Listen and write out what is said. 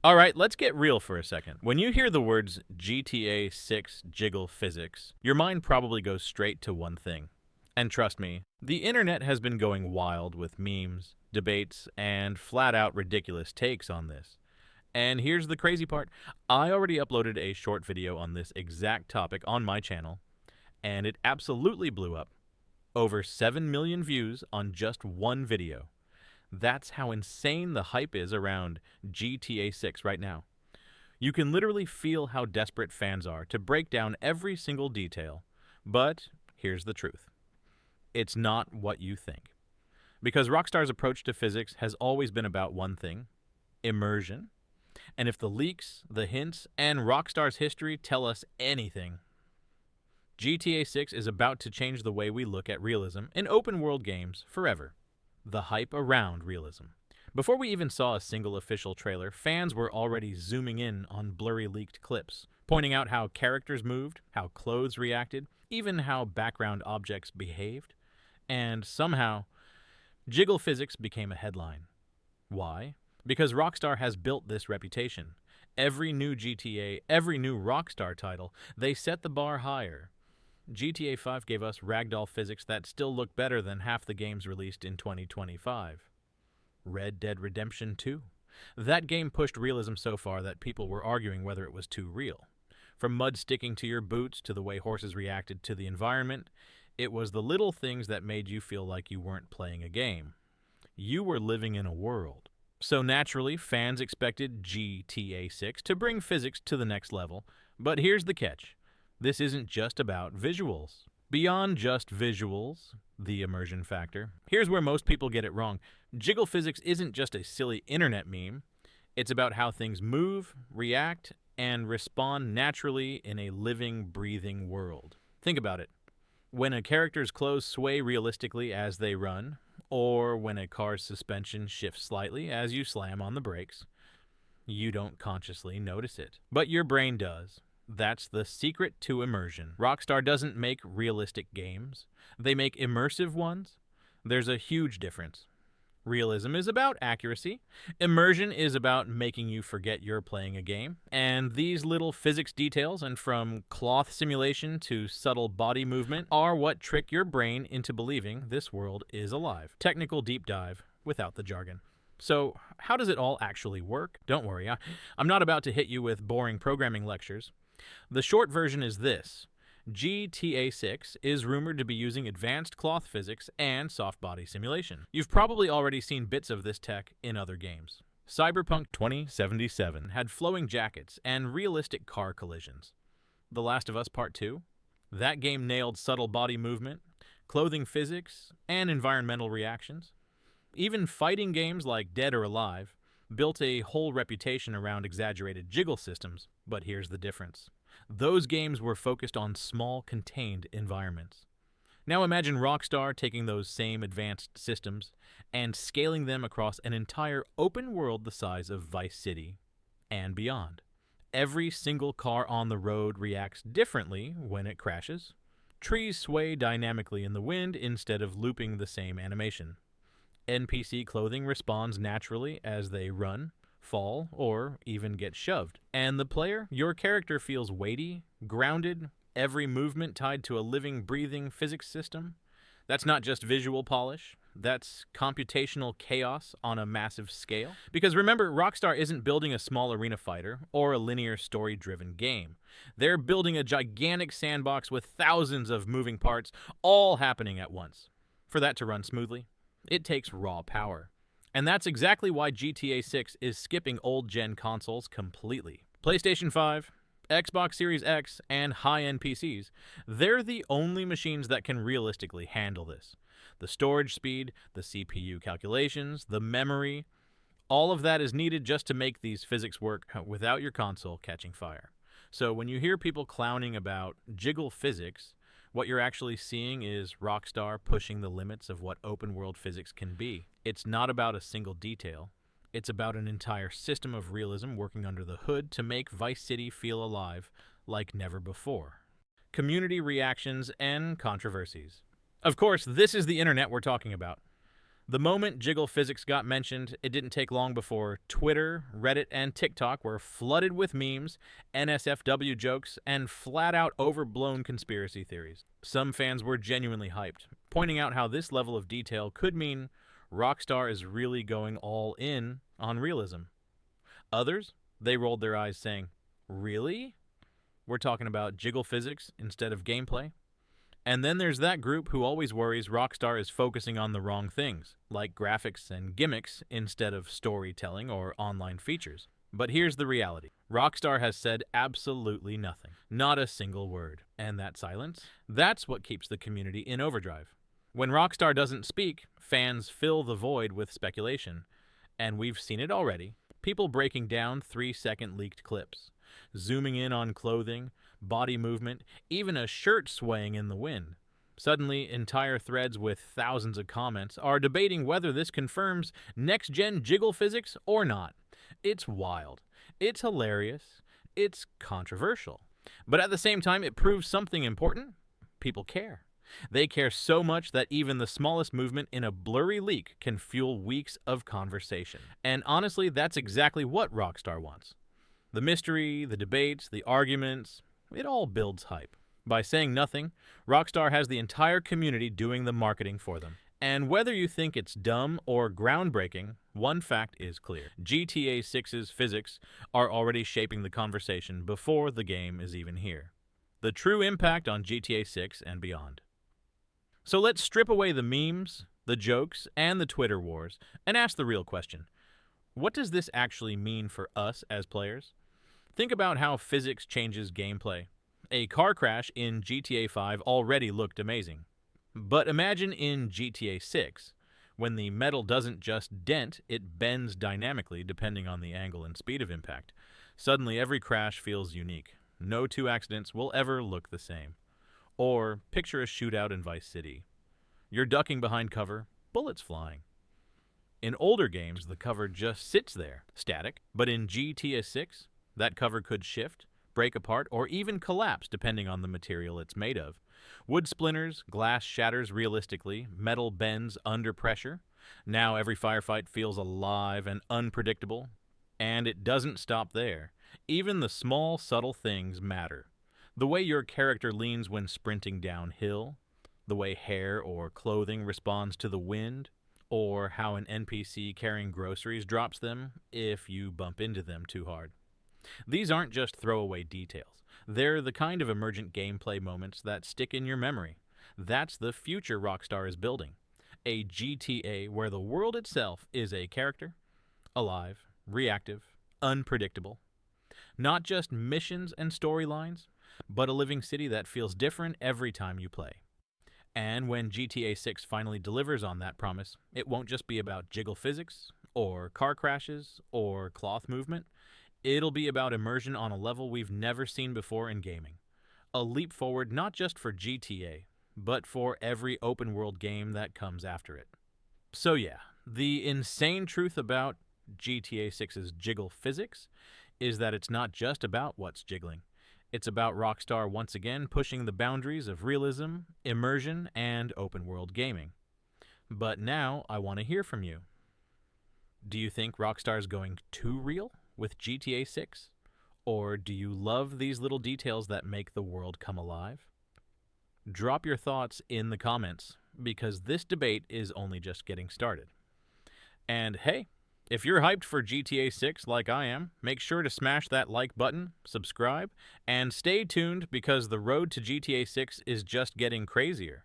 Alright, let's get real for a second. When you hear the words GTA 6 Jiggle Physics, your mind probably goes straight to one thing. And trust me, the internet has been going wild with memes, debates, and flat-out ridiculous takes on this. And here's the crazy part. I already uploaded a short video on this exact topic on my channel, and it absolutely blew up. Over 7 million views on just one video. That's how insane the hype is around GTA 6 right now. You can literally feel how desperate fans are to break down every single detail. But here's the truth. It's not what you think. Because Rockstar's approach to physics has always been about one thing: immersion. And if the leaks, the hints, and Rockstar's history tell us anything, GTA 6 is about to change the way we look at realism in open-world games forever. The hype around realism. Before we even saw a single official trailer, fans were already zooming in on blurry leaked clips, pointing out how characters moved, how clothes reacted, even how background objects behaved. And somehow, Jiggle Physics became a headline. Why? Because Rockstar has built this reputation. Every new GTA, every new Rockstar title, they set the bar higher. GTA 5 gave us ragdoll physics that still look better than half the games released in 2025. Red Dead Redemption 2. That game pushed realism so far that people were arguing whether it was too real. From mud sticking to your boots to the way horses reacted to the environment, it was the little things that made you feel like you weren't playing a game. You were living in a world. So naturally, fans expected GTA 6 to bring physics to the next level. But here's the catch. This isn't just about visuals. Beyond just visuals, the immersion factor, here's where most people get it wrong. Jiggle Physics isn't just a silly internet meme. It's about how things move, react, and respond naturally in a living, breathing world. Think about it. When a character's clothes sway realistically as they run, or when a car's suspension shifts slightly as you slam on the brakes, you don't consciously notice it. But your brain does. That's the secret to immersion. Rockstar doesn't make realistic games. They make immersive ones. There's a huge difference. Realism is about accuracy. Immersion is about making you forget you're playing a game. And these little physics details, and from cloth simulation to subtle body movement, are what trick your brain into believing this world is alive. Technical deep dive without the jargon. So, how does it all actually work? Don't worry, I'm not about to hit you with boring programming lectures. The short version is this. GTA 6 is rumored to be using advanced cloth physics and soft body simulation. You've probably already seen bits of this tech in other games. Cyberpunk 2077 had flowing jackets and realistic car collisions. The Last of Us Part 2? That game nailed subtle body movement, clothing physics, and environmental reactions. Even fighting games like Dead or Alive built a whole reputation around exaggerated jiggle systems, but here's the difference. Those games were focused on small, contained environments. Now imagine Rockstar taking those same advanced systems and scaling them across an entire open world the size of Vice City and beyond. Every single car on the road reacts differently when it crashes. Trees sway dynamically in the wind instead of looping the same animation. NPC clothing responds naturally as they run, fall, or even get shoved. And the player, your character, feels weighty, grounded, every movement tied to a living, breathing physics system. That's not just visual polish. That's computational chaos on a massive scale. Because remember, Rockstar isn't building a small arena fighter or a linear story-driven game. They're building a gigantic sandbox with thousands of moving parts, all happening at once. For that to run smoothly, it takes raw power. And that's exactly why GTA 6 is skipping old-gen consoles completely. PlayStation 5, Xbox Series X, and high-end PCs, they're the only machines that can realistically handle this. The storage speed, the CPU calculations, the memory, all of that is needed just to make these physics work without your console catching fire. So when you hear people clowning about jiggle physics, what you're actually seeing is Rockstar pushing the limits of what open-world physics can be. It's not about a single detail. It's about an entire system of realism working under the hood to make Vice City feel alive like never before. Community reactions and controversies. Of course, this is the internet we're talking about. The moment Jiggle Physics got mentioned, it didn't take long before Twitter, Reddit, and TikTok were flooded with memes, NSFW jokes, and flat-out overblown conspiracy theories. Some fans were genuinely hyped, pointing out how this level of detail could mean Rockstar is really going all in on realism. Others, they rolled their eyes saying, "Really? We're talking about Jiggle Physics instead of gameplay?" And then there's that group who always worries Rockstar is focusing on the wrong things, like graphics and gimmicks instead of storytelling or online features. But here's the reality. Rockstar has said absolutely nothing. Not a single word. And that silence? That's what keeps the community in overdrive. When Rockstar doesn't speak, fans fill the void with speculation. And we've seen it already. People breaking down 3-second leaked clips, zooming in on clothing, body movement, even a shirt swaying in the wind. Suddenly, entire threads with thousands of comments are debating whether this confirms next-gen Jiggle Physics or not. It's wild. It's hilarious. It's controversial. But at the same time, it proves something important. People care. They care so much that even the smallest movement in a blurry leak can fuel weeks of conversation. And honestly, that's exactly what Rockstar wants. The mystery, the debates, the arguments, it all builds hype. By saying nothing, Rockstar has the entire community doing the marketing for them. And whether you think it's dumb or groundbreaking, one fact is clear. GTA 6's physics are already shaping the conversation before the game is even here. The true impact on GTA 6 and beyond. So let's strip away the memes, the jokes, and the Twitter wars, and ask the real question. What does this actually mean for us as players? Think about how physics changes gameplay. A car crash in GTA 5 already looked amazing. But imagine in GTA 6, when the metal doesn't just dent, it bends dynamically depending on the angle and speed of impact. Suddenly every crash feels unique. No two accidents will ever look the same. Or picture a shootout in Vice City. You're ducking behind cover, bullets flying. In older games, the cover just sits there, static. But in GTA 6, that cover could shift, break apart, or even collapse depending on the material it's made of. Wood splinters, glass shatters realistically, metal bends under pressure. Now every firefight feels alive and unpredictable. And it doesn't stop there. Even the small, subtle things matter. The way your character leans when sprinting downhill, the way hair or clothing responds to the wind, or how an NPC carrying groceries drops them if you bump into them too hard. These aren't just throwaway details. They're the kind of emergent gameplay moments that stick in your memory. That's the future Rockstar is building. A GTA where the world itself is a character, alive, reactive, unpredictable. Not just missions and storylines, but a living city that feels different every time you play. And when GTA 6 finally delivers on that promise, it won't just be about jiggle physics, or car crashes, or cloth movement. It'll be about immersion on a level we've never seen before in gaming. A leap forward not just for GTA, but for every open-world game that comes after it. So yeah, the insane truth about GTA 6's jiggle physics is that it's not just about what's jiggling. It's about Rockstar once again pushing the boundaries of realism, immersion, and open-world gaming. But now I want to hear from you. Do you think Rockstar's going too real with GTA 6? Or do you love these little details that make the world come alive? Drop your thoughts in the comments, because this debate is only just getting started. And hey, if you're hyped for GTA 6 like I am, make sure to smash that like button, subscribe, and stay tuned because the road to GTA 6 is just getting crazier.